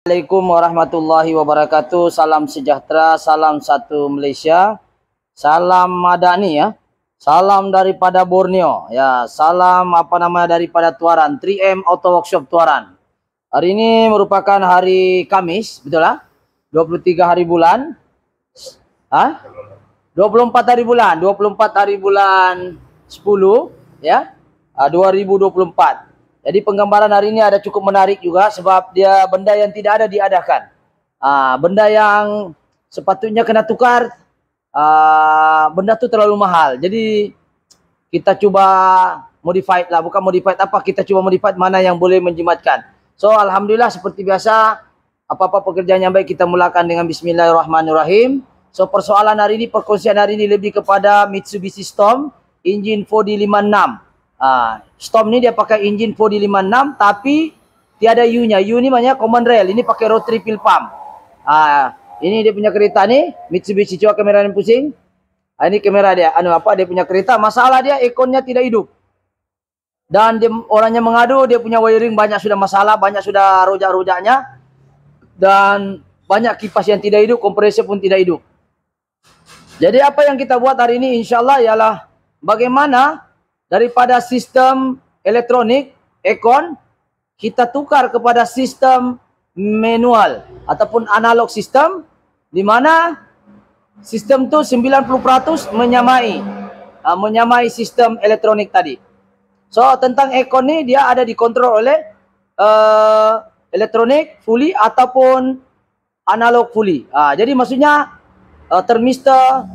Assalamualaikum warahmatullahi wabarakatuh. Salam sejahtera, salam satu Malaysia, salam Madani ya, salam daripada Borneo ya, salam daripada Tuaran 3M Auto Workshop Tuaran. Hari ini merupakan hari Kamis, betul lah? 23 hari bulan, 24 hari bulan, 24 hari bulan 10 ya, 2024. Jadi penggambaran hari ini ada cukup menarik juga sebab dia benda yang tidak ada diadakan. Benda yang sepatutnya kena tukar, benda tu terlalu mahal. Jadi kita cuba modified lah, bukan modified apa, kita cuba modified mana yang boleh menjimatkan. So alhamdulillah seperti biasa, apa-apa pekerjaan yang baik kita mulakan dengan bismillahirrahmanirrahim. So persoalan hari ini, perkongsian hari ini lebih kepada Mitsubishi Storm engine 4D56. Storm ni dia pakai engine 4D56 tapi tiada U-nya. U ni maknanya common rail. Ini pakai rotary fuel pump. Ini dia punya kereta ni, Mitsubishi. Coba kamera ni pusing. Ini kamera dia. Dia punya kereta. Masalah dia ekonnya tidak hidup. Dan dia, orangnya mengadu dia punya wiring banyak sudah masalah, banyak sudah rojak-rojaknya. Dan banyak kipas yang tidak hidup, kompresor pun tidak hidup. Jadi apa yang kita buat hari ini insyaAllah ialah bagaimana daripada sistem elektronik, aircon, kita tukar kepada sistem manual ataupun analog sistem, di mana sistem tu 90% menyamai sistem elektronik tadi. So tentang aircon ni dia ada dikontrol oleh elektronik fully ataupun analog fully. Jadi maksudnya thermistor,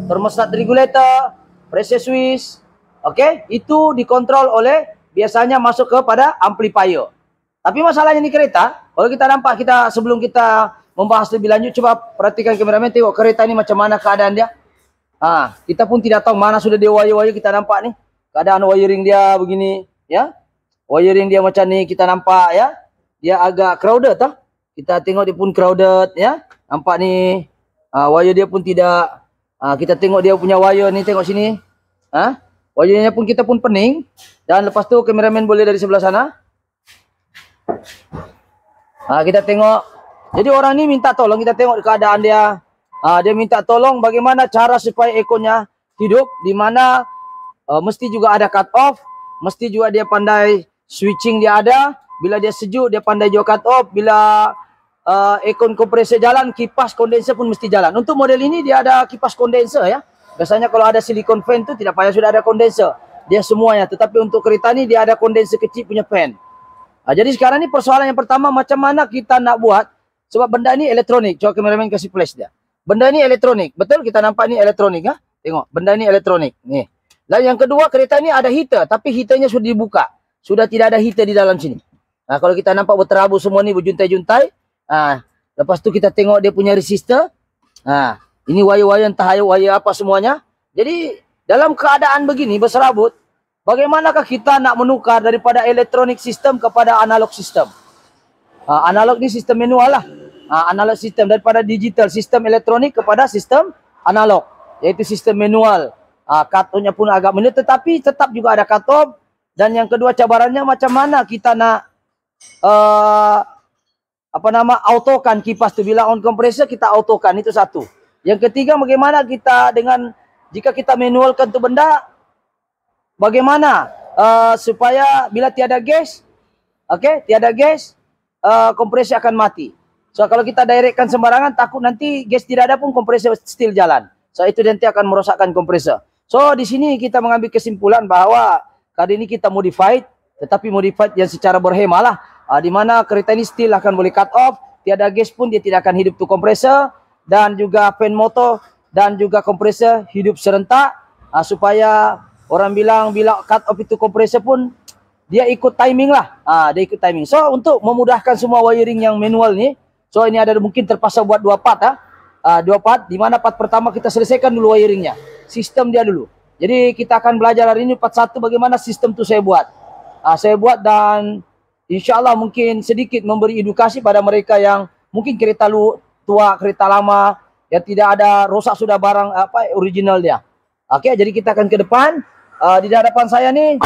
thermostat regulator, pressure switch, okey, itu dikontrol oleh biasanya masuk kepada amplifier. Tapi masalahnya ni kereta, kalau kita nampak, sebelum kita membahas lebih lanjut, coba perhatikan kameramen, tengok kereta ni macam mana keadaan dia. Kita pun tidak tahu mana sudah dia wire-wire, kita nampak ni. Keadaan wiring dia begini, ya. Wiring dia macam ni kita nampak ya. Dia agak crowded tah. Kita tengok dia pun crowded ya. Nampak ni, wire dia pun tidak, kita tengok dia punya wire ni, tengok sini. Wajahnya pun kita pun pening. Dan lepas tu kameramen boleh dari sebelah sana. Kita tengok. Jadi orang ni minta tolong, kita tengok keadaan dia. Dia minta tolong bagaimana cara supaya ekonnya hidup. Di mana mesti juga ada cut off. Mesti juga dia pandai switching dia ada. Bila dia sejuk dia pandai juga cut off. Bila ekon kompresor jalan, kipas kondenser pun mesti jalan. Untuk model ini dia ada kipas kondenser ya. Biasanya kalau ada silikon fan tu tidak payah sudah ada kondenser. Dia semuanya. Tetapi untuk kereta ni dia ada kondenser kecil punya fan. Jadi sekarang ni persoalan yang pertama, macam mana kita nak buat. Sebab benda ni elektronik. Coba kameraman kasih flash dia. Benda ni elektronik. Betul kita nampak ni elektronik. Tengok. Benda ni elektronik. Ni. Dan yang kedua, kereta ni ada heater. Tapi heaternya sudah dibuka. Sudah tidak ada heater di dalam sini. Kalau kita nampak berterabur semua ni berjuntai-juntai. Lepas tu kita tengok dia punya resistor. Ini wire-wire entah wire apa semuanya. Jadi dalam keadaan begini berserabut, bagaimanakah kita nak menukar daripada elektronik sistem kepada analog sistem? Analog ni sistem manual lah. Analog sistem daripada digital sistem elektronik kepada sistem analog, iaitu sistem manual. Cut-off-nya pun agak menit, tetapi tetap juga ada cut-off. Dan yang kedua cabarannya macam mana kita nak autokan kipas tu. Bila on kompresor kita autokan, itu satu. Yang ketiga, bagaimana kita jika kita manualkan tu benda, bagaimana supaya bila tiada gas, tiada gas, kompresor akan mati. So kalau kita directkan sembarangan, takut nanti gas tidak ada pun kompresor still jalan. So itu nanti akan merosakkan kompresor. So di sini kita mengambil kesimpulan bahawa kali ini kita modified, tetapi modified yang secara berhemah lah. Di mana kereta ini still akan boleh cut off, tiada gas pun dia tidak akan hidup tu kompresor. Dan juga fan motor dan juga kompresor hidup serentak, supaya orang bilang bila cut off itu kompresor pun dia ikut timing lah. Dia ikut timing. So untuk memudahkan semua wiring yang manual ni, so ini ada mungkin terpaksa buat dua part. Dua part, di mana part pertama kita selesaikan dulu wiringnya, sistem dia dulu. Jadi kita akan belajar hari ini part satu bagaimana sistem tu saya buat. Saya buat dan insyaAllah mungkin sedikit memberi edukasi pada mereka yang mungkin kereta tua, kereta lama yang tidak ada rosak sudah barang original dia. Jadi kita akan ke depan. Di hadapan saya ni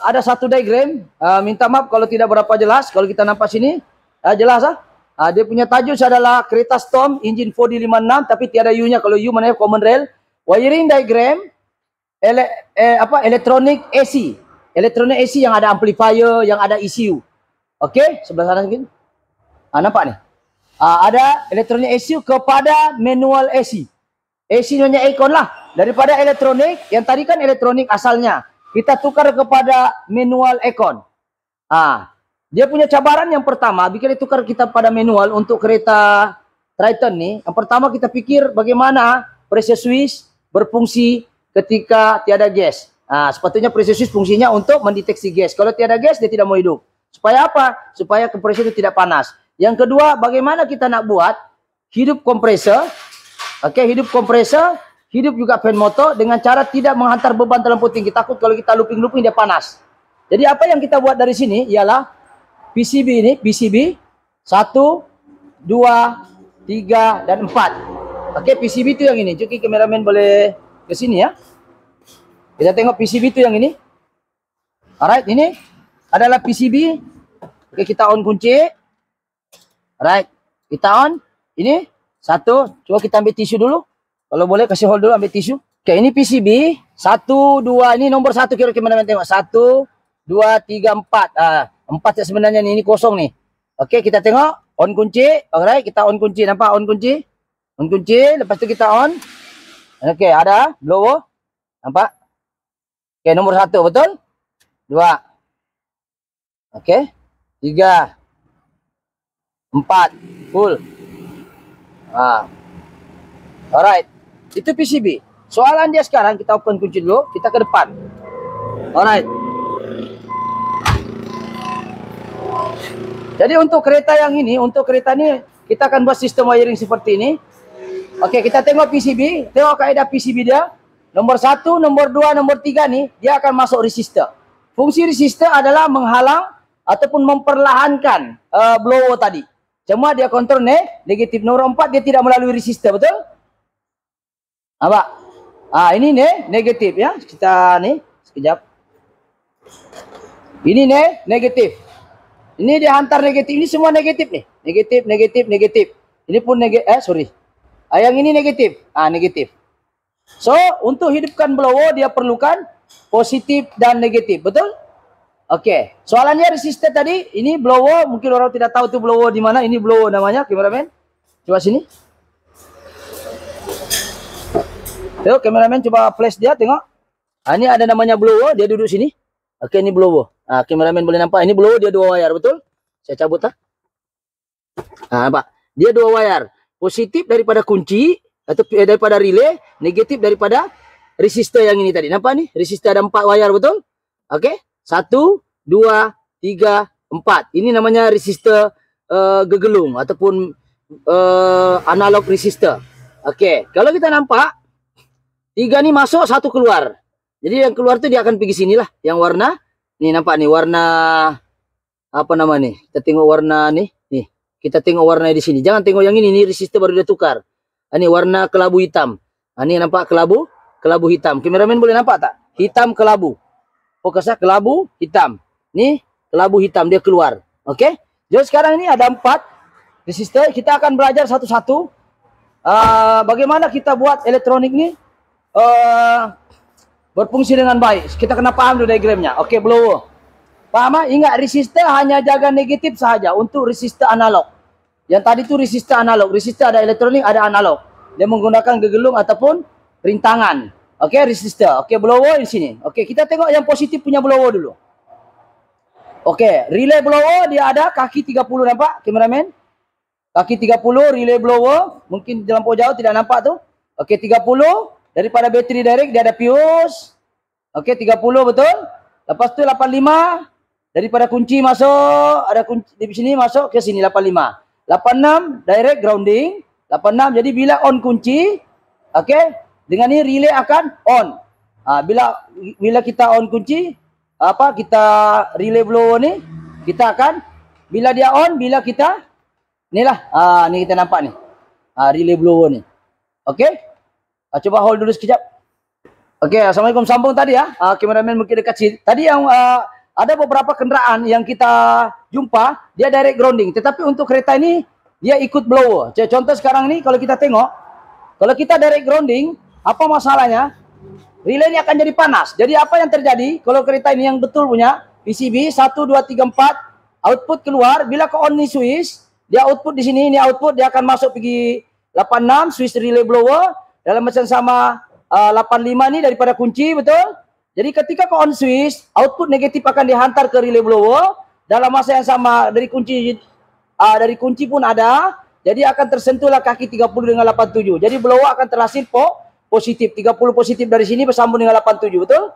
Ada satu diagram. Minta maaf kalau tidak berapa jelas. Kalau kita nampak sini, jelas dia punya tajuk adalah kereta Storm engine 4D56 tapi tiada U-nya. Kalau U mana common rail. Wiring diagram elektronik AC. Elektronik AC yang ada amplifier, yang ada ECU. Okey, sebelah sana mungkin. Nampak ni? Ada elektronik ECU kepada manual AC. AC nya aircon lah. Daripada elektronik, yang tadi kan elektronik asalnya. Kita tukar kepada manual aircon. Dia punya cabaran yang pertama, bila tukar kita pada manual untuk kereta Triton ni, yang pertama kita fikir bagaimana pressure switch berfungsi ketika tiada gas. Sepatutnya pressure switch fungsinya untuk mendeteksi gas. Kalau tiada gas, dia tidak mau hidup. Supaya apa? Supaya kompresor itu tidak panas. Yang kedua, bagaimana kita nak buat hidup kompresor, hidup kompresor, hidup juga fan motor dengan cara tidak menghantar beban terlalu tinggi. Takut kalau kita looping-looping dia panas. Jadi apa yang kita buat dari sini ialah PCB ini, PCB 1, 2, 3 dan 4. PCB itu yang ini. Jadi kameramen boleh ke sini ya. Kita tengok PCB itu yang ini. Alright, ini adalah PCB. Kita on kunci. Alright, kita on. Ini satu. Coba kita ambil tisu dulu. Kalau boleh kasih hold dulu, ambil tisu. Ini PCB 1, 2. Ini nomor 1 kira kameramen tengok. 1, 2, 3, 4. 4 sebenarnya ini kosong nih. Kita tengok. On kunci. Alright, kita on kunci. Nampak on kunci? On kunci. Lepas tu kita on. Ada blower. Nampak? Nomor 1 betul? 2. 3. 4. Full. Alright. Itu PCB. Soalan dia sekarang, kita open kunci dulu. Kita ke depan. Alright. Jadi untuk kereta yang ini, kita akan buat sistem wiring seperti ini. Kita tengok PCB. Tengok kaedah PCB dia. Nomor 1, nomor 2, nomor 3 nih, dia akan masuk resistor. Fungsi resistor adalah menghalang ataupun memperlahankan blower tadi. Cuma dia kontrol negatif. Nomor 4 dia tidak melalui resistor, betul? Nampak? Ini negatif ya. Kita sekejap. Ini negatif. Ini dia hantar negatif. Ini semua negatif nih. Negatif, negatif, negatif. Ini pun negatif. Yang ini negatif. Negatif. So, untuk hidupkan blower dia perlukan positif dan negatif, betul? Soalannya resistor tadi, ini blower, mungkin orang tidak tahu tu blower di mana. Ini blower namanya, kameramen. Coba sini. Tengok kameramen, coba flash dia, tengok. Ini ada namanya blower, dia duduk sini. Ini blower. Kameramen boleh nampak, ini blower dia 2 wire, betul? Saya cabut nampak? Dia 2 wire. Positif daripada kunci atau daripada relay, negatif daripada resistor yang ini tadi. Nampak nih? Resistor ada 4 wire, betul? 1, 2, 3, 4. Ini namanya resistor gegelung ataupun analog resistor. Kalau kita nampak 3 nih masuk, 1 keluar. Jadi yang keluar tuh dia akan pergi sini lah. Yang warna, nih nampak nih warna apa nama nih? Kita tengok warna nih. Nih, kita tengok warna di sini. Jangan tengok yang ini resistor baru dia tukar. Ini warna kelabu hitam. Ini nampak kelabu hitam. Kameramen boleh nampak tak? Hitam kelabu. Fokusnya kelabu hitam. Nih kelabu hitam dia keluar. Jadi sekarang ini ada 4 resistor. Kita akan belajar satu-satu. Bagaimana kita buat elektronik ini berfungsi dengan baik. Kita kena paham dulu diagramnya. Blower. Paham? Ingat resistor hanya jaga negatif sahaja untuk resistor analog. Yang tadi itu resistor analog. Resistor ada elektronik, ada analog. Dia menggunakan gegelung ataupun rintangan. Resistor. Blower di sini. Kita tengok yang positif punya blower dulu. Relay blower dia ada kaki 30, nampak kameramen? Kaki 30 relay blower. Mungkin dalam jauh tidak nampak tu. 30 daripada bateri direct dia ada fuse. 30 betul. Lepas tu 85 daripada kunci masuk, ada kunci di sini masuk ke sini 85. 86 direct grounding. 86 jadi bila on kunci, dengan ini relay akan on. Bila kita on kunci, kita relay blower ni, kita akan bila dia on, bila kita inilah, ni kita nampak ni. Relay blower ni. Coba hold dulu sekejap. Oke, assalamualaikum, sambung tadi ya. Kameramen mungkin dekat sini. Tadi yang ada beberapa kendaraan yang kita jumpa dia direct grounding, tetapi untuk kereta ini dia ikut blower. Contoh sekarang ini kalau kita tengok, kalau kita direct grounding, apa masalahnya? Relay ini akan jadi panas. Jadi apa yang terjadi kalau kereta ini yang betul punya PCB 1 2 3 4 output keluar, bila ke on ni switch, dia output di sini, ini output dia akan masuk pergi 86 switch relay blower dalam macam sama 85 ni daripada kunci, betul? Jadi ketika ke on switch, output negatif akan dihantar ke relay blower dalam masa yang sama dari kunci pun ada. Jadi akan tersentuhlah kaki 30 dengan 87. Jadi blower akan terhasil positif. 30 positif dari sini bersambung dengan 87, betul?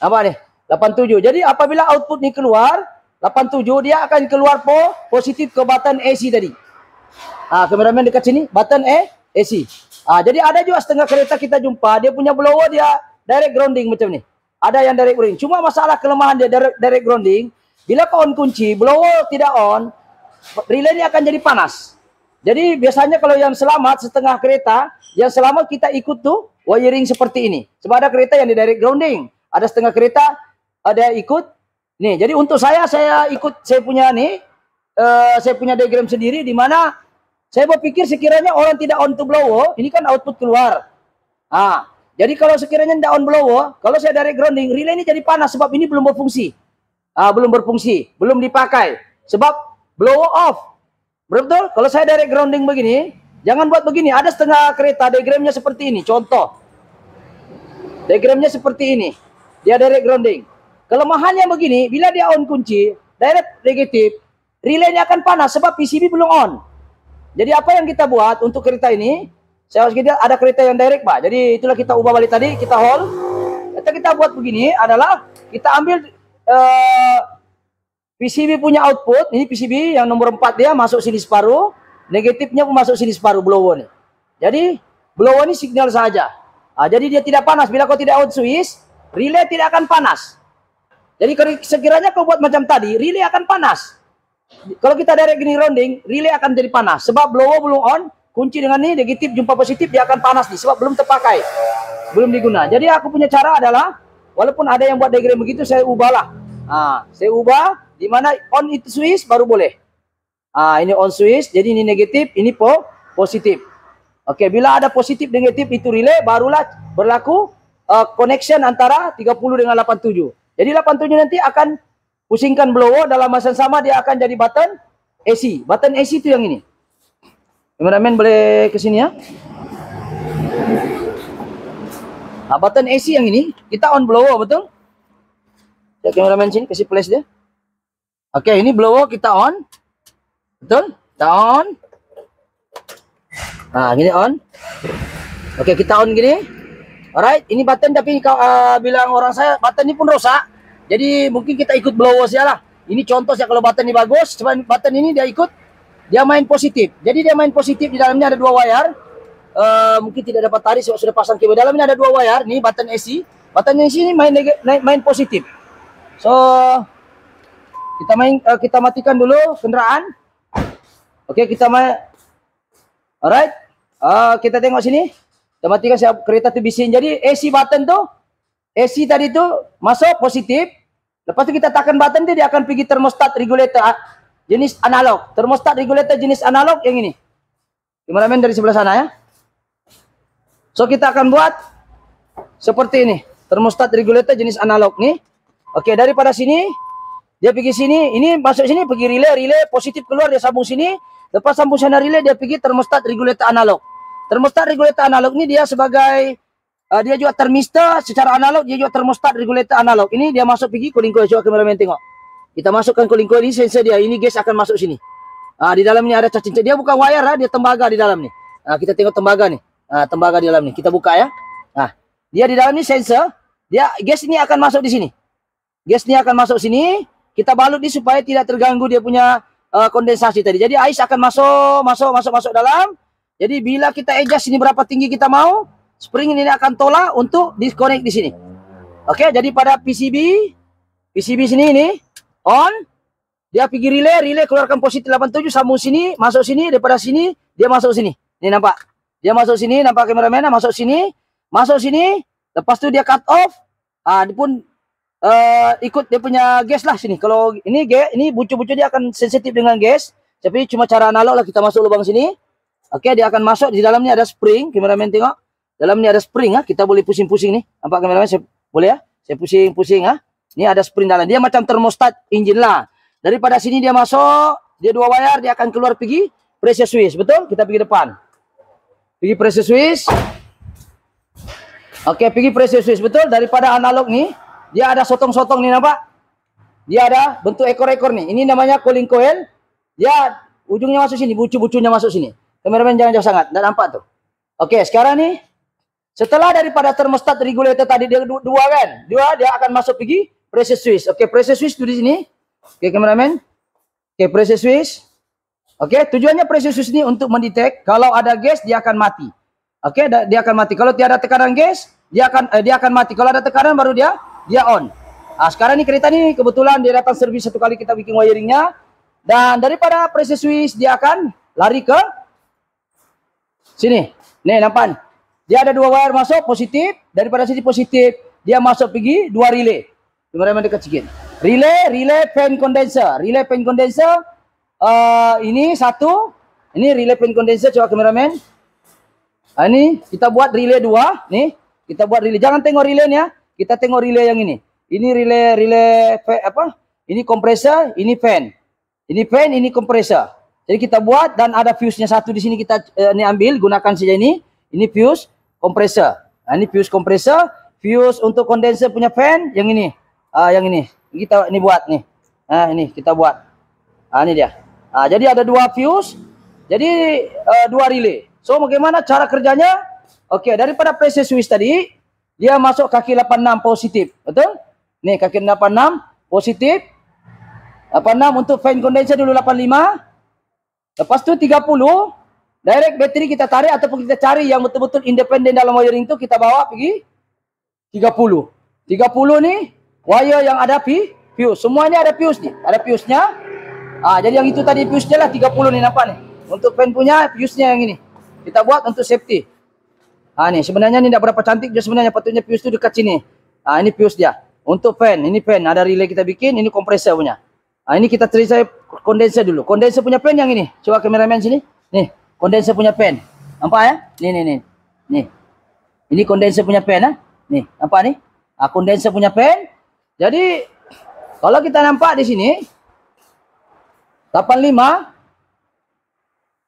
Nampak ni? 87. Jadi apabila output ni keluar 87, dia akan keluar positif ke button AC tadi. Kameramen dekat sini, button AC. Jadi ada juga setengah kereta kita jumpa, dia punya blower dia direct grounding macam ni. Ada yang direct grounding. Cuma masalah kelemahan dia direct grounding, bila kau on kunci, blower tidak on, relay ni akan jadi panas. Jadi biasanya kalau yang selamat setengah kereta, yang selamat kita ikut tuh wiring seperti ini. Sebab ada kereta yang di direct grounding, ada setengah kereta ada yang ikut. Nih, jadi untuk saya ikut saya punya nih, saya punya diagram sendiri di mana saya berpikir sekiranya orang tidak on to blower, ini kan output keluar. Jadi kalau sekiranya tidak on blower, kalau saya direct grounding, relay ini jadi panas sebab ini belum berfungsi. Belum berfungsi, belum dipakai. Sebab blower off. Betul? Kalau saya direct grounding begini, jangan buat begini. Ada setengah kereta diagramnya seperti ini. Contoh. Diagramnya seperti ini. Dia direct grounding. Kelemahannya begini, bila dia on kunci, direct negatif, relaynya akan panas sebab PCB belum on. Jadi apa yang kita buat untuk kereta ini, saya harus ada kereta yang direct, Pak. Jadi itulah kita ubah balik tadi, kita hold. Kita buat begini adalah kita ambil PCB punya output, ini PCB yang nomor 4 dia masuk sini separuh, negatifnya pun masuk sini separuh blower nih. Jadi blower ini signal saja. Jadi dia tidak panas. Bila kau tidak on switch, relay tidak akan panas. Jadi sekiranya kau buat macam tadi, relay akan panas. Kalau kita direct gini grounding, relay akan jadi panas. Sebab blower belum on, kunci dengan ini negatif jumpa positif, dia akan panas nih. Sebab belum terpakai, belum diguna. Jadi aku punya cara adalah, walaupun ada yang buat diagram begitu, saya ubahlah. Saya ubah, di mana on itu switch baru boleh. Ini on switch, jadi ini negatif, ini positif. Oke, bila ada positif negatif itu relay, barulah berlaku connection antara 30 dengan 87. Jadi 87 nanti akan pusingkan blower, dalam masa sama dia akan jadi button AC. Button AC itu yang ini. Kameramen boleh ke sini ya. Button AC yang ini, kita on blower, betul? Ya, kameramen sini kasih flash dia. Oke, ini blower kita on. Betul? Kita on. Gini on. Oke, kita on gini. Alright, ini button tapi bilang orang saya button ini pun rosak. Jadi mungkin kita ikut blower saja lah. Ini contoh ya kalau button ini bagus, cuma button ini dia ikut, dia main positif. Jadi dia main positif, di dalamnya ada 2 wire. Mungkin tidak dapat tarik sebab sudah pasang kabel. Dalamnya ada 2 wire. Nih button AC. Button AC ini main positif. So kita matikan dulu kendaraan. Oke, kita main. Alright. Kita tengok sini. Kita matikan kereta tu bising. Jadi AC button tu, AC tadi tu masuk positif. Lepas tu kita tekan button dia akan pergi thermostat regulator jenis analog. Thermostat regulator jenis analog yang ini. Kameramen dari sebelah sana ya. So kita akan buat seperti ini. Thermostat regulator jenis analog nih. Oke, daripada sini dia pergi sini, ini masuk sini pergi relay positif keluar, dia sambung sini. Lepas sambung sana relay dia pergi thermostat regulator analog. Thermostat regulator analog ini dia sebagai dia juga termistor secara analog, dia juga thermostat regulator analog. Ini dia masuk pergi cooling coil. Coba kameramen tengok. Kita masukkan cooling coil ini, sensor dia. Ini gas akan masuk sini. Di dalam ini ada cacing. Dia bukan wire, dia tembaga di dalam nih. Kita tengok tembaga nih. Tembaga di dalam nih. Kita buka ya. Dia di dalam ini sensor. Dia gas ini akan masuk di sini. Gas ini akan masuk sini. Kita balut ini supaya tidak terganggu dia punya kondensasi tadi. Jadi ais akan masuk dalam. Jadi bila kita adjust ini berapa tinggi kita mau, spring ini akan tolak untuk disconnect di sini. Oke, jadi pada PCB sini ini on, dia pergi relay keluarkan positif 87, sambung sini, masuk sini, daripada sini dia masuk sini. Ini nampak. Dia masuk sini, nampak kameramen, masuk sini, Lepas tu dia cut off. Dia pun ikut dia punya gas lah sini. Kalau ini bucu-bucu dia akan sensitif dengan gas. Tapi cuma cara analog lah, kita masuk lubang sini. Okey, dia akan masuk di dalam ni ada spring. Kameraman tengok. Dalam ni ada spring Kita boleh pusing-pusing ni. Nampak kameraman? Boleh ya? Saya pusing-pusing Ni ada spring dalam. Dia macam termostat engine lah. Daripada sini dia masuk, dia 2 wire, dia akan keluar pergi pressure switch. Betul? Kita pergi depan. Pergi pressure switch. Okey, pergi pressure switch. Betul? Daripada analog ni, dia ada sotong-sotong ni, nampak? Dia ada bentuk ekor-ekor ni. Ini namanya cooling coil. Dia ujungnya masuk sini, bucu-bucunya masuk sini. Kameraman jangan jauh sangat. Tak nampak tu. Okey, sekarang ni setelah daripada thermostat regulator tadi dia dua kan? Dia akan masuk pergi pressure switch. Okey, pressure switch tu di sini. Okey, kameraman. Okey, pressure switch. Okey, tujuannya pressure switch ni untuk mendetek kalau ada gas dia akan mati. Okey, dia akan mati. Kalau tiada tekanan gas, dia akan mati. Kalau ada tekanan baru dia on. Sekarang ni kereta ni kebetulan dia datang servis satu kali, kita bikin wiringnya. Dan daripada pressure switch dia akan lari ke sini. Nih, nampak? Dia ada 2 wire masuk positif. Daripada sini positif, dia masuk pergi 2 relay. Kameraman dekat sikit. Relay fan condenser. Relay fan condenser ini satu. Ini relay fan condenser, coba kameraman. Ini kita buat relay 2. Nih, kita buat relay. Jangan tengok relay ni Kita tengok relay yang ini. Ini relay apa? Ini kompresor, ini fan. Ini fan, ini kompresor. Jadi kita buat dan ada fuse-nya satu di sini, kita ni ambil, gunakan saja ini. Ini fuse kompresor. Ini fuse kompresor, fuse untuk kondenser punya fan yang ini. Yang ini. Kita ini buat nih. Ini kita buat. Ini dia. Jadi ada 2 fuse. Jadi 2 relay. So bagaimana cara kerjanya? Okey, daripada pressure switch tadi, dia masuk kaki 86 positif. Betul? Nih, kaki 86 positif. 86 untuk fan condenser dulu 85. Lepas tu 30. Direct battery kita tarik ataupun kita cari yang betul-betul independen dalam wiring tu, kita bawa pergi 30. 30 ni wire yang ada fuse. Semua ni ada fuse ni. Ada fuse-nya. Jadi yang itu tadi fuse-nya lah 30 ni, nampak ni. Untuk fan punya fuse-nya yang ini. Kita buat untuk safety. Ni sebenarnya ni tak berapa cantik je sebenarnya, patutnya fuse tu dekat sini. Ini fuse dia. Untuk fan, ini fan ada relay kita bikin, ini kompresor punya. Ini kita terima kondenser dulu. Kondenser punya fan yang ini. Coba kameraman sini. Nih, kondenser punya fan. Nampak ya? Nih. Ini kondenser punya fan Nih, nampak nih? Kondenser punya fan. Jadi kalau kita nampak di sini 85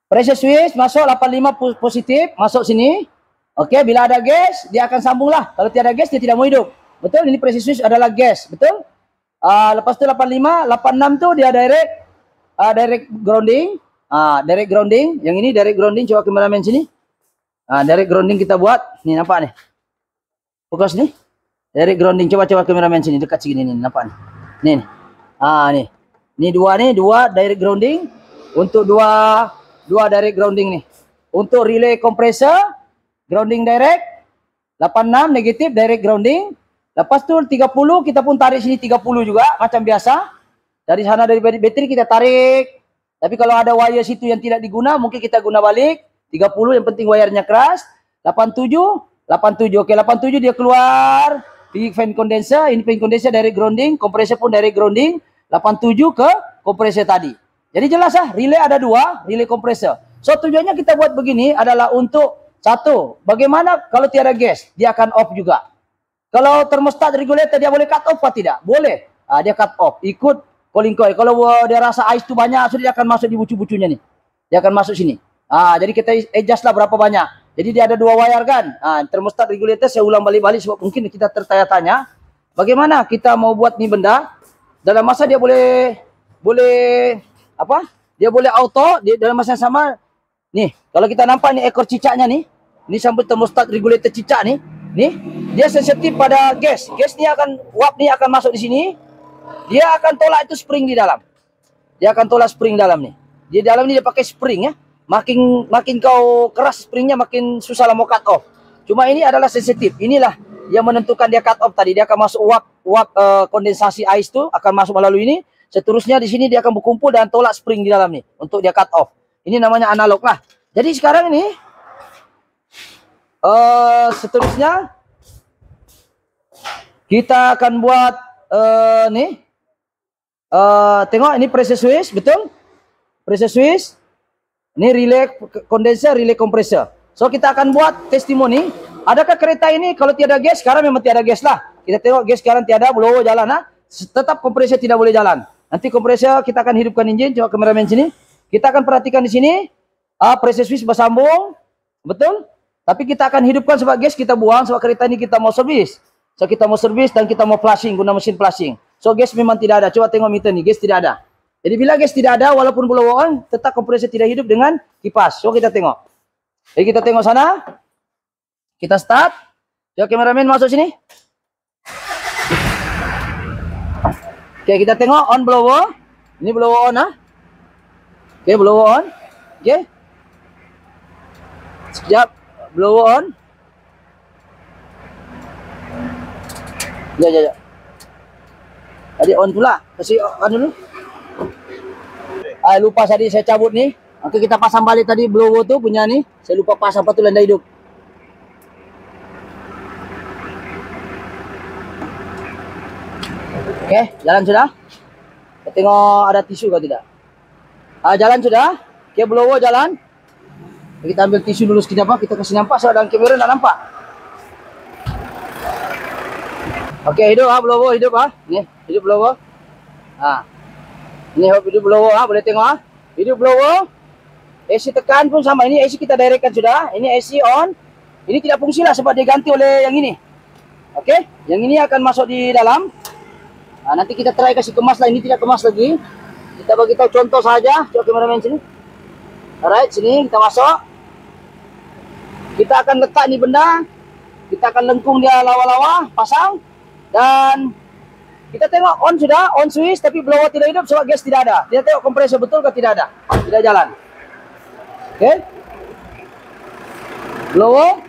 pressure switch masuk 85 positif, masuk sini. Okey, bila ada gas, dia akan sambung lah. Kalau tiada gas, dia tidak mau hidup. Betul? Ini pressure switch adalah gas. Betul? Lepas tu 85, 86 tu dia direct grounding. Direct grounding. Yang ini direct grounding. Coba kameraman sini. Direct grounding kita buat. Ni nampak ni. Fokus ni. Direct grounding. Coba kameraman sini. Dekat sini ni. Nampak ni. Ni. Ni. Ni dua direct grounding. Untuk dua direct grounding ni. Untuk relay kompresor, grounding direct. 86 negatif direct grounding. Lepas tu 30 kita pun tarik sini 30 juga macam biasa. Dari sana dari bateri kita tarik. Tapi kalau ada wire situ yang tidak diguna, mungkin kita guna balik. 30 yang penting wirenya keras. 87. Okey, 87 dia keluar. Pergi fan condenser, ini fan condenser direct grounding, kompresor pun direct grounding. 87 ke kompresor tadi. Jadi jelas relay ada 2, relay kompresor. So tujuannya kita buat begini adalah untuk satu, bagaimana kalau tiada gas, dia akan off juga. Kalau thermostat regulator dia boleh cut off atau tidak? Boleh. Dia cut off. Ikut cooling coil. Kalau dia rasa ais tu banyak, so dia akan masuk di bucu-bucunya ni. Dia akan masuk sini. Jadi kita adjust lah berapa banyak. Jadi dia ada 2 wire kan. Thermostat regulator saya ulang balik-balik sebab mungkin kita tertanya-tanya. Bagaimana kita mau buat ni benda? Dalam masa dia boleh apa? Dia boleh auto. Dia dalam masa yang sama. Nih, kalau kita nampak ni ekor cicaknya ni. Ni sampai thermostat regulator cicak ni. Nih, dia sensitif pada gas. Gas ni uap ni akan masuk di sini. Dia akan tolak itu spring di dalam. Dia akan tolak spring dalam ni. Di dalam ni dia pakai spring ya. Makin kau keras springnya makin susah lah mau cut off. Cuma ini adalah sensitif. Inilah yang menentukan dia cut off tadi. Dia akan masuk uap kondensasi ais tu akan masuk melalui ini. Seterusnya di sini dia akan berkumpul dan tolak spring di dalam ni untuk dia cut off. Ini namanya analog lah. Jadi sekarang ini seterusnya Kita akan buat nih. Tengok ini pressure switch, betul? Pressure switch. Ini relay condenser, relay compressor. So kita akan buat testimoni. Adakah kereta ini kalau tiada gas? Sekarang memang tiada gas lah. Kita tengok gas sekarang tiada, blower jalan lah. Tetap kompresor tidak boleh jalan. Nanti kompresor kita akan hidupkan enjin. Coba kameramen sini. Kita akan perhatikan di sini. Pressure switch bersambung. Betul? Tapi kita akan hidupkan sebab gas kita buang. Sebab kereta ini kita mau servis. So kita mau servis dan kita mau flushing. Guna mesin flushing. So gas memang tidak ada. Coba tengok meter ni. Gas tidak ada. Jadi bila gas tidak ada, walaupun blower on, tetap kompresor tidak hidup dengan kipas. So kita tengok. Jadi kita tengok sana. Kita start. Coba kameramen masuk sini. Oke, kita tengok on blower. Ini blower on ah. Oke, blower on. Oke. Sekejap, blower on. Ya. Tadi on pula. Kasih on dulu. Lupa tadi saya cabut nih. Oke, kita pasang balik tadi blower tuh punya nih. Saya lupa pasang patulan dah hidup. Oke, jalan sudah. Kita tengok ada tisu atau tidak. Jalan sudah. Oke, blower jalan. Kita ambil tisu dulu sekejap. Kita kasih nampak. Soal dalam kamera tak nampak. Oke, hidup blower hidup Nih, hidup blower. Ini hidup blower boleh tengok hidup blower. AC tekan pun sama. Ini AC kita directkan sudah. Ini AC on. Ini tidak fungsi lah sebab diganti oleh yang ini. Oke, yang ini akan masuk di dalam. Nanti kita try kasih kemas lah. Ini tidak kemas lagi. Kita bagi tahu contoh saja. Coba kameramen sini. Alright, sini kita masuk. Kita akan letak ni benda. Kita akan lengkung dia lawa-lawa, pasang. Dan kita tengok on sudah, on switch. Tapi blower tidak hidup sebab gas tidak ada. Kita tengok kompresor betul ke tidak ada. Tidak jalan. Oke. Blower.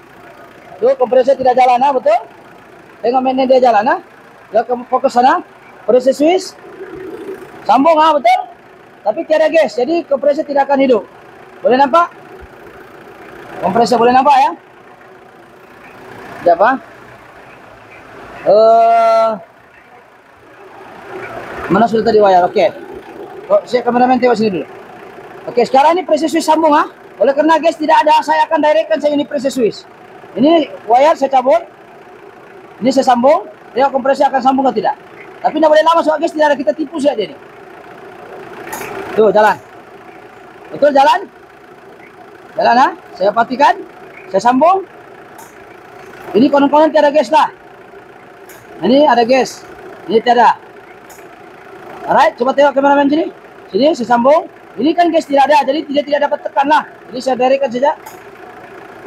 Tuh kompresor tidak jalan betul. Tengok mainnya dia jalan Dia fokus sana. Pressure switch sambung betul, tapi tiada gas, jadi kompresor tidak akan hidup. Boleh nampak? Kompresor boleh nampak ya? Siapa? Mana sudah tadi wayar? Oke. Saya kameramen tengok sini dulu. Oke, sekarang ini pressure switch sambung Oleh karena gas tidak ada, saya akan directkan saya ini pressure switch. Ini wayar saya cabut. Ini saya sambung. Tengok kompresor akan sambung atau tidak. Tapi tidak boleh lama soal gas tidak ada, kita tipu saja dia ni. Tuh jalan. Betul jalan? Jalan Saya perhatikan. Saya sambung. Ini konon-konon tiada gas lah. Ini ada gas. Ini tiada. Alright, coba tengok kameramen sini. Sini saya sambung. Ini kan gas tidak ada, jadi dia tidak dapat tekan lah. Jadi saya directkan saja.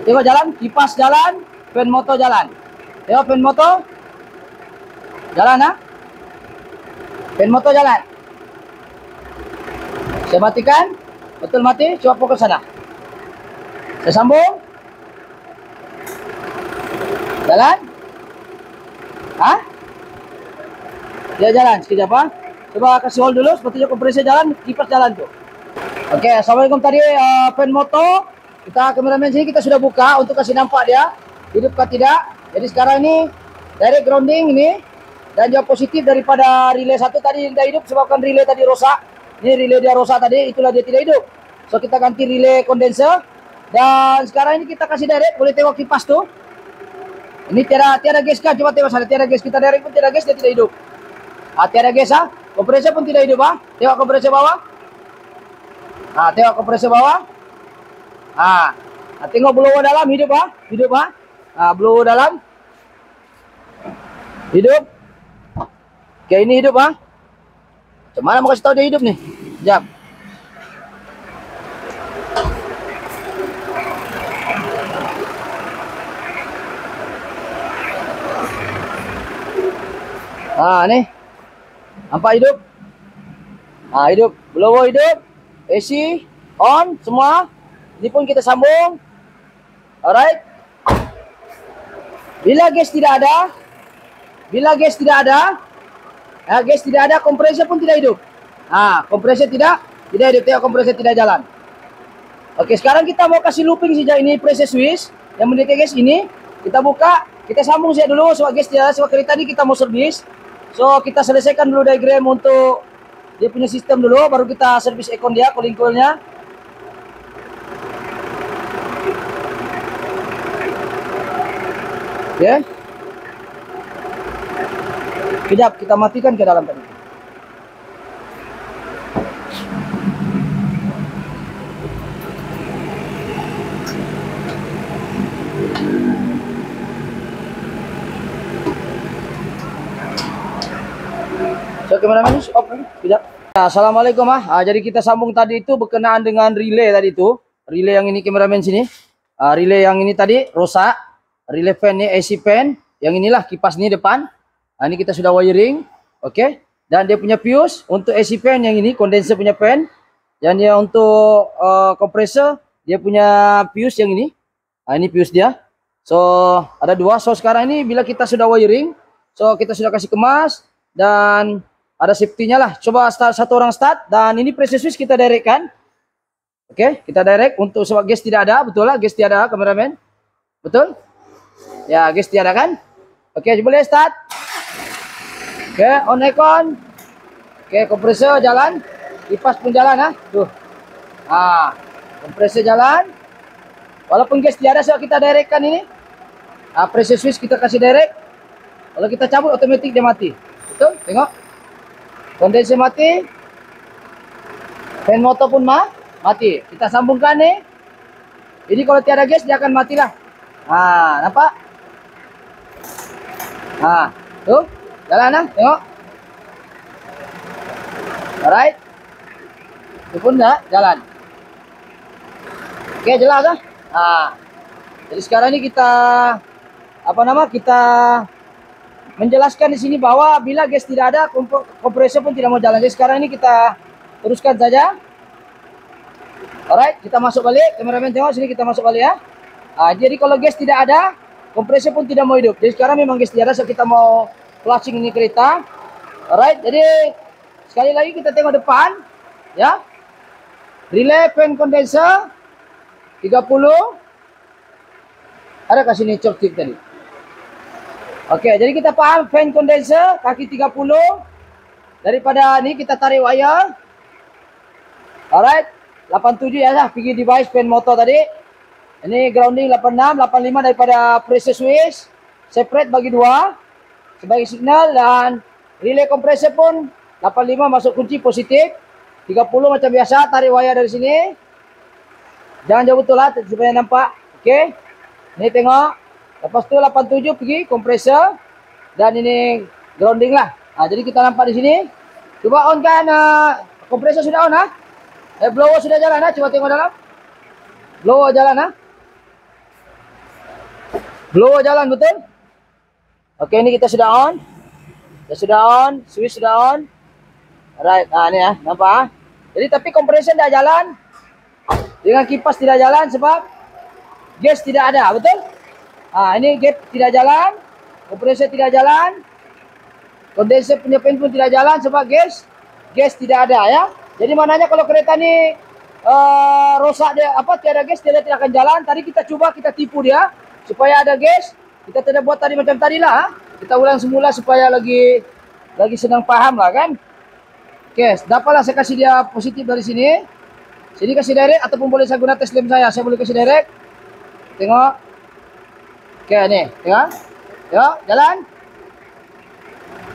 Tengok jalan, kipas jalan, fan motor jalan. Tengok fan motor. Jalan fan motor jalan. Saya matikan. Betul mati. Coba fokus sana. Saya sambung. Jalan. Dia jalan. Sekejap Coba kasih hold dulu. Sepertinya kompresor jalan. Kipas jalan tuh. Oke. Assalamualaikum tadi. Fan motor. Kita kameramen sini kita sudah buka. Untuk kasih nampak dia. Hidup ke tidak. Jadi sekarang ini. Direct grounding ini. Dan jawab positif daripada relay satu tadi tidak hidup sebabkan relay tadi rosak. Ini relay dia rosak tadi, itulah dia tidak hidup. So kita ganti relay kondenser. Dan sekarang ini kita kasih direct, boleh tengok kipas tuh. Ini tiada gas kan? Coba tengok sana, tiada gas. Kita direct pun tiada gas, dia tidak hidup. Tiada gas kompresor pun tidak hidup Tengok kompresor bawah. Tengok kompresor bawah. Tengok blower dalam hidup hidup blower dalam hidup. Oke, ini hidup Macam mana mau kasih tahu dia hidup nih? Sekejap. Nih. Nampak hidup? Hidup. Blower hidup. AC on semua. Ini pun kita sambung. Alright. Bila gas tidak ada, gas tidak ada, kompresor pun tidak hidup. Kompresor tidak hidup. Tengok kompresor tidak jalan. Oke, sekarang kita mau kasih looping saja ini pressure switch yang mendetek gas ini. Kita buka. kita sambung saja dulu sebab guys ya, sebab kereta ini kita mau servis. So kita selesaikan dulu diagram untuk dia punya sistem dulu, baru kita servis ekon dia, cooling coilnya. Oke. Okay. Kejap, kita matikan ke dalam tadi. So, kameramen, off lagi. Kejap. Nah, assalamualaikum jadi kita sambung tadi itu berkenaan dengan relay tadi itu. Relay yang ini kameramen sini. Relay yang ini tadi rosak. Relay fan ini AC fan. Yang inilah kipas ini depan. Ini kita sudah wiring. Oke. Dan dia punya fuse untuk AC fan yang ini, kondenser punya fan. Dan dia untuk kompresor, dia punya fuse yang ini. Ini fuse dia. So, ada dua. So, sekarang ini bila kita sudah wiring, so kita sudah kasih kemas dan ada safety-nya lah. Coba start, satu orang start, dan ini pressure switch kita direct kan. Oke, kita direct untuk sebab gas tidak ada, betul lah, gas tidak ada kameramen. Betul? Ya, gas tidak ada kan? Oke, boleh start. Oke, on aircon. Oke, kompresor jalan, kipas pun jalan tuh. Kompresor jalan. Walaupun gas tidak ada, so kita direct kan ini. Pressure switch kita kasih direct. Kalau kita cabut otomatis dia mati. Betul? Tengok. Kondenser mati. Fan motor pun mati. Kita sambungkan nih. Ini kalau tiada gas dia akan matilah. Nampak? Tuh. Jalan tengok. Alright. Itu pun dah jalan. Oke, jelas jadi sekarang ini kita kita menjelaskan di sini bahwa bila gas tidak ada, kompresor pun tidak mau jalan. Jadi sekarang ini kita teruskan saja. Alright, kita masuk balik. Kameramen tengok sini, kita masuk balik ya. Jadi kalau gas tidak ada, kompresor pun tidak mau hidup. Jadi sekarang memang gas tidak ada, so kita mau flushing ini kereta. Alright, jadi sekali lagi kita tengok depan ya. Relay fan condenser 30. Ada kasih ni chopstick tadi. Oke, jadi kita paham fan condenser kaki 30. Daripada ni kita tarik wire. Alright, 87 ya lah pergi device fan motor tadi. Ini grounding 86, 85 daripada pressure switch. Separate bagi dua sebagai signal, dan relay kompresor pun 85 masuk kunci positif. 30 macam biasa, tarik wire dari sini. Jangan jauh betul lah supaya nampak. Oke. Ini tengok. Lepas tu 87 pergi kompresor, dan ini grounding lah. Jadi kita nampak di sini. Coba on kan, kompresor sudah on blower sudah jalan coba tengok dalam. Blower jalan Blower jalan betul. Oke, ini kita sudah on. Kita sudah on, switch sudah on. Alright, ini ya, nampak Jadi tapi kompresor tidak jalan. Dengan kipas tidak jalan sebab gas tidak ada, betul? Ini gas tidak jalan, kompresor tidak jalan, kondenser punya fan pun tidak jalan sebab gas tidak ada ya. Jadi maknanya kalau kereta ini rosak dia tiada gas, dia tidak akan jalan. Tadi kita coba, kita tipu dia supaya ada gas. Kita tidak buat tadi macam tadi lah. Kita ulang semula supaya lagi senang paham lah kan. Oke, dapatlah saya kasih dia positif dari sini. Sini kasih direct ataupun boleh saya guna tes lem saya. Saya boleh kasih direct. Tengok. Oke, nih, tengok. Tengok, jalan.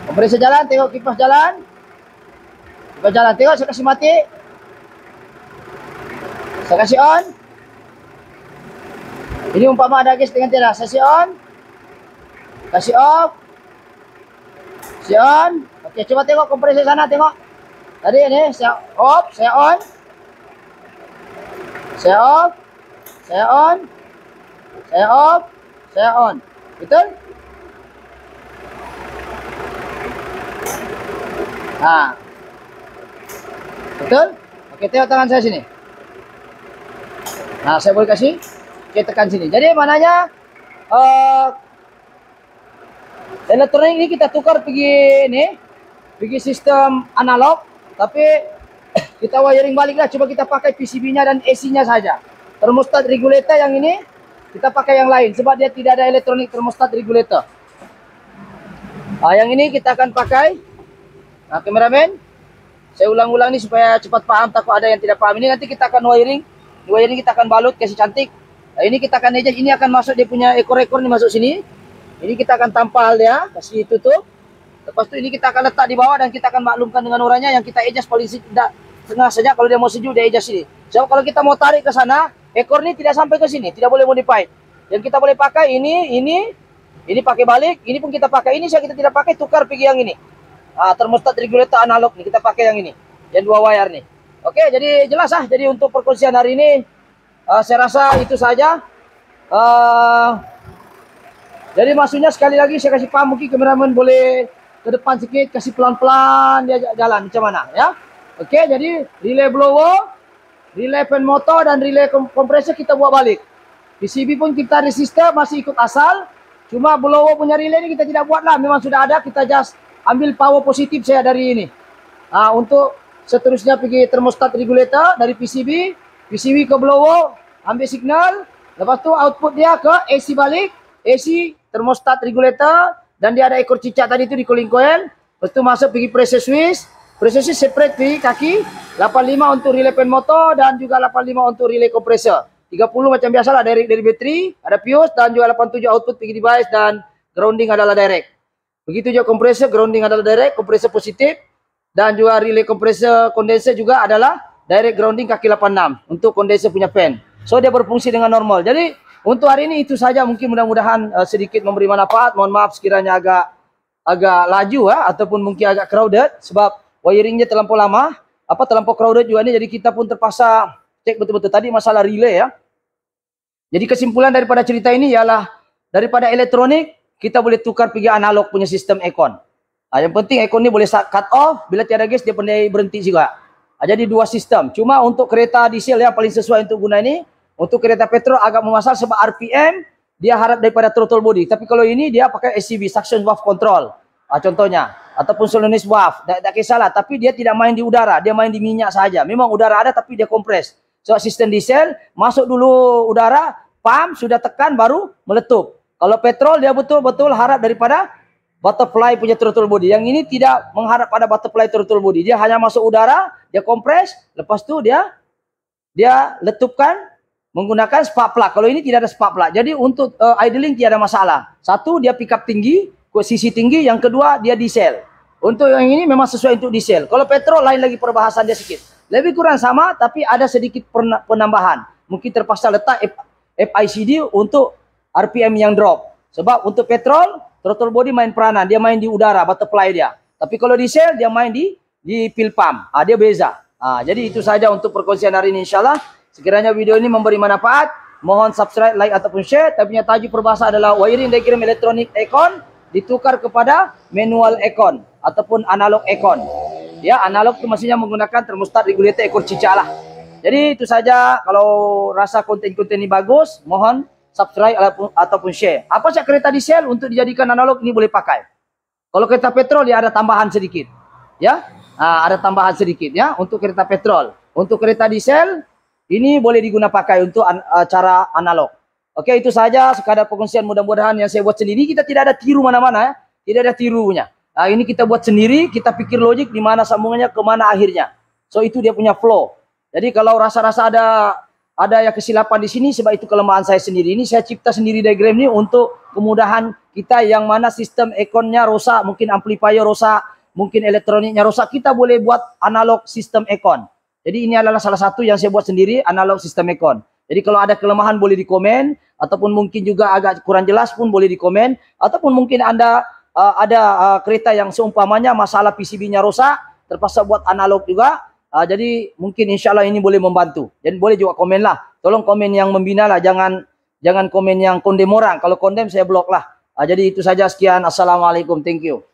Kompresor jalan, tengok kipas jalan. Kipas jalan, tengok saya kasih mati. Saya kasih on. Ini umpama ada gas dengan tiada. Saya kasih on. Kasih off. Kasih on. Oke, coba tengok kompresor sana, tengok. Tadi ini saya off, saya on. Saya off, saya on, saya off, saya on. Betul? Betul? Oke, tengok tangan saya sini. Saya boleh kasih. Oke, tekan sini. Jadi mananya elektronik ini kita tukar pergi sistem analog, tapi kita wiring balik lah. Coba kita pakai PCB-nya dan AC-nya saja. Thermostat regulator yang ini Kita pakai yang lain sebab dia tidak ada electronic thermostat regulator. Yang ini kita akan pakai. Kameramen, saya ulang-ulang nih supaya cepat paham, takut ada yang tidak paham. Ini nanti kita akan wiring. Wiring kita akan balut kasih cantik. Ini kita akan adjust, ini akan masuk dia punya ekor-ekor nih masuk sini. Ini kita akan tampal dia, kasih tutup. Lepas itu ini kita akan letak di bawah dan kita akan maklumkan dengan orangnya yang kita adjust paling tidak tengah saja. Kalau dia mau sejuk dia adjust sini. So kalau kita mau tarik ke sana, ekor ini tidak sampai ke sini, tidak boleh modified. Yang kita boleh pakai ini pakai balik, ini pun kita pakai. Ini saya kita tidak pakai, tukar pergi yang ini. Thermostat regulator analog nih kita pakai yang ini, yang 2 wire nih. Oke, jadi jelas jadi untuk perkongsian hari ini saya rasa itu saja. Jadi maksudnya sekali lagi saya kasih paham, mungkin kameramen boleh ke depan sedikit, kasih pelan-pelan dia jalan macam mana ya. Oke, jadi relay blower, relay fan motor dan relay kompresor kita buat balik. PCB pun kita resistor masih ikut asal, cuma blower punya relay ini kita tidak buat lah, memang sudah ada, kita just ambil power positif saya dari ini. Untuk seterusnya pergi thermostat regulator dari PCB ke blower, ambil signal, lepas tu output dia ke AC balik, AC thermostat regulator, dan dia ada ekor cicak tadi itu di cooling coil. Lepas tu masuk pergi pressure switch separate pergi kaki, 85 untuk relay fan motor dan juga 85 untuk relay kompresor. 30 macam biasalah direct dari bateri, ada fuse dan juga 87 output pergi device dan grounding adalah direct. Begitu juga kompresor, grounding adalah direct, kompresor positif, dan juga relay kompresor kondenser juga adalah direct grounding kaki 86 untuk kondenser punya fan. So dia berfungsi dengan normal. Jadi untuk hari ini itu saja, mungkin mudah-mudahan sedikit memberi manfaat. Mohon maaf sekiranya agak laju ataupun mungkin agak crowded sebab wiringnya terlampau lama, terlampau crowded juga nih. Jadi kita pun terpaksa cek betul-betul tadi masalah relay ya. Jadi kesimpulan daripada cerita ini ialah daripada elektronik kita boleh tukar pergi analog punya sistem aircon. Yang penting aircon ni boleh cut off, bila tiada gas dia pandai berhenti juga. Jadi 2 sistem. Cuma untuk kereta diesel yang paling sesuai untuk guna ini, untuk kereta petrol agak memasal sebab RPM dia harap daripada throttle body. Tapi kalau ini dia pakai SCV, suction valve control. Contohnya, ataupun solenoid valve, tak kisahlah, tapi dia tidak main di udara, dia main di minyak saja. Memang udara ada tapi dia kompres. So sistem diesel masuk dulu udara, pump sudah tekan baru meletup. Kalau petrol dia betul-betul harap daripada butterfly punya throttle body. Yang ini tidak mengharap pada butterfly throttle body. Dia hanya masuk udara, dia kompres, lepas tu dia letupkan menggunakan spark plug. Kalau ini tidak ada spark plug. Jadi untuk idling tidak ada masalah. Satu, dia pick up tinggi, sisi tinggi. Yang kedua, dia diesel. Untuk yang ini memang sesuai untuk diesel. Kalau petrol lain lagi perbahasan dia sedikit. Lebih kurang sama tapi ada sedikit penambahan. Mungkin terpaksa letak FICD untuk RPM yang drop. Sebab untuk petrol, throttle body main peranan. Dia main di udara, butterfly dia. Tapi kalau diesel, dia main di fuel pump. Dia beza. Jadi itu saja untuk perkongsian hari ini insyaAllah. Sekiranya video ini memberi manfaat, mohon subscribe, like ataupun share. Tapi punya tajuk peribahasa adalah wiring diagram elektronik aircon ditukar kepada manual aircon ataupun analog aircon. Ya, analog itu maksudnya menggunakan thermostat regulator ekor cicak lah. Jadi itu saja. Kalau rasa konten-konten ini bagus, mohon subscribe ataupun share. Apa sih kereta diesel untuk dijadikan analog ini boleh pakai. Kalau kereta petrol dia ada tambahan sedikit. Ya, ada tambahan sedikit ya untuk kereta petrol. Untuk kereta diesel ini boleh digunakan pakai untuk cara analog. Oke, itu saja sekadar perkongsian mudah-mudahan yang saya buat sendiri. Kita tidak ada tiru mana-mana ya. Tidak ada tirunya. Ini kita buat sendiri, kita pikir logik di mana sambungannya, ke mana akhirnya. So itu dia punya flow. Jadi kalau rasa-rasa ada yang kesilapan di sini, sebab itu kelemahan saya sendiri. Ini saya cipta sendiri diagram ini untuk kemudahan kita yang mana sistem airconnya rosak, mungkin amplifier rosak, mungkin elektroniknya rosak, kita boleh buat analog sistem aircon. Jadi ini adalah salah satu yang saya buat sendiri, analog sistem aircon. Jadi kalau ada kelemahan boleh dikomen, ataupun mungkin juga agak kurang jelas pun boleh dikomen, ataupun mungkin Anda ada kereta yang seumpamanya masalah PCB-nya rosak, terpaksa buat analog juga. Jadi mungkin insya Allah ini boleh membantu. Dan boleh juga komen lah. Tolong komen yang membina lah. Jangan komen yang kondem orang. Kalau kondem saya blok lah. Jadi itu saja, sekian. Assalamualaikum. Thank you.